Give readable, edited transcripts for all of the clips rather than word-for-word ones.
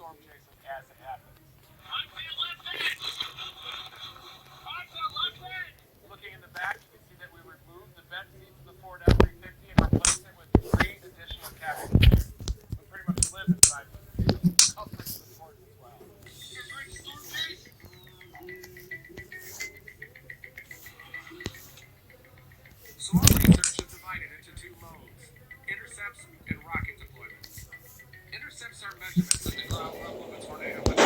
storm chase it as it happens. Looking in the back, you can see that we removed the vent seats of the Ford F-350 and replaced it with 3 additional cabin chairs. We pretty much live inside the comfort of the Ford as well. So our research is divided into 2 modes: intercepts and rocket deployments. Intercepts are measurements of the ground level of a tornado with a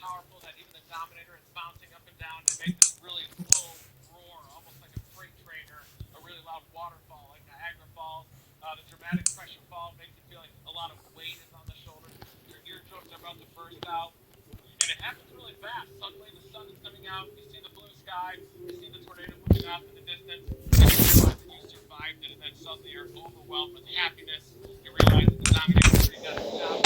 powerful that even the Dominator is bouncing up and down to make this really low roar, almost like a freight train or a really loud waterfall like Niagara Falls. The dramatic pressure fall makes it feel like a lot of weight is on the shoulders. Your eardrums are about to burst out. And it happens really fast. Suddenly the sun is coming out, you see the blue sky, you see the tornado moving off in the distance, and you realize that you survived it, and then suddenly you're overwhelmed with happiness. You realize that the Dominator already got a job.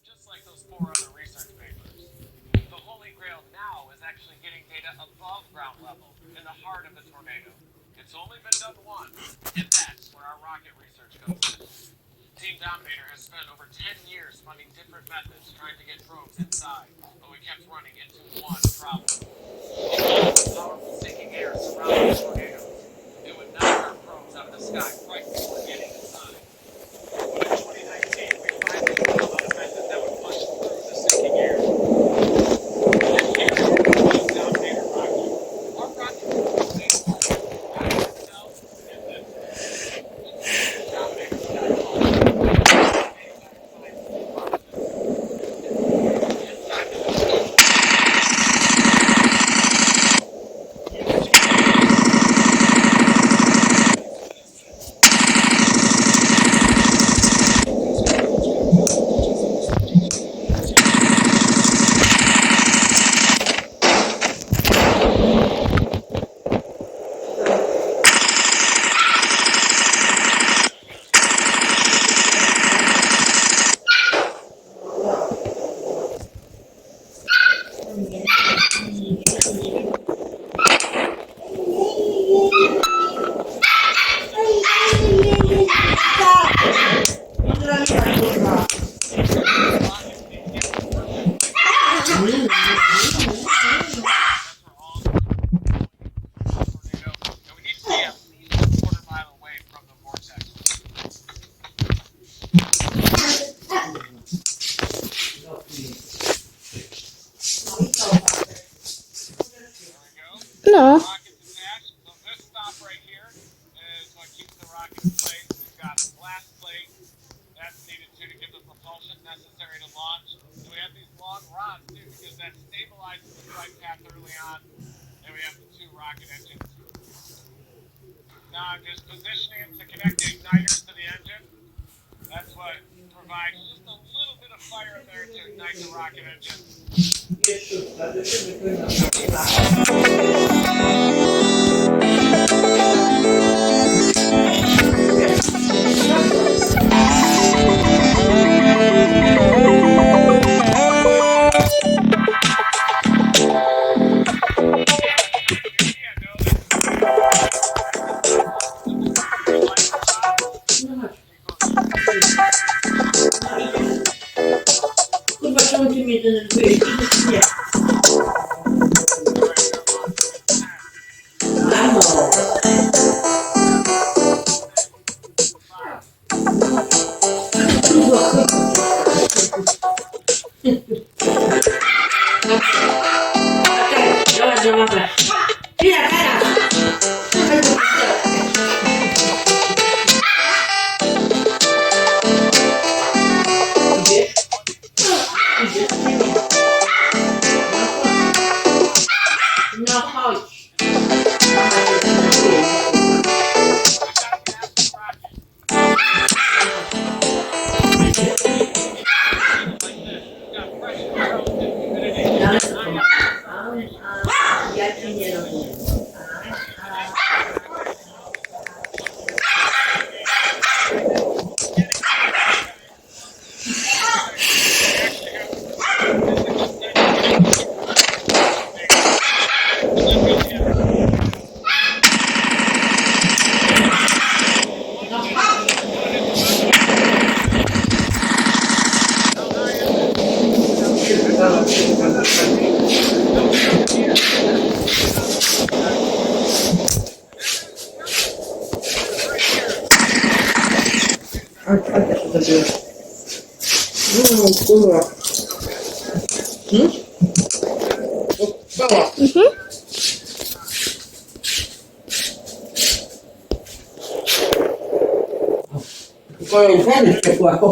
Just like those 4 other research papers. The holy grail now is actually getting data above ground level in the heart of the tornado. It's only been done once, and that's where our rocket research comes in. Team Dominator has spent over 10 years funding different methods trying to get probes inside, but we kept running into one problem. Powerful sinking air surrounding the tornado. It would knock our probes out of the sky right before getting inside. But in 2019, we finally found out a method that would punch through the sinking air. And here is the Dominator rocket. Our rocket is safe. Itself and this. Dominator No. rocket detached. So this stop right here is what keeps the rocket in place. We've got a glass plate that's needed to give the propulsion necessary to launch. And we have these long rods too, because that stabilizes the flight path early on. And we have the 2 rocket engines. Now I'm just positioning it to connect the igniters to the engine. That's what provides just a little bit of fire in there to ignite the rocket engine. Facciamo un limite nel video. Ah no! Давай, давай. Мira, cara. No chodź. Ja ci nie rozumiem. A co to było? Kurwa. Bała. Tylko ją wody ciepłego.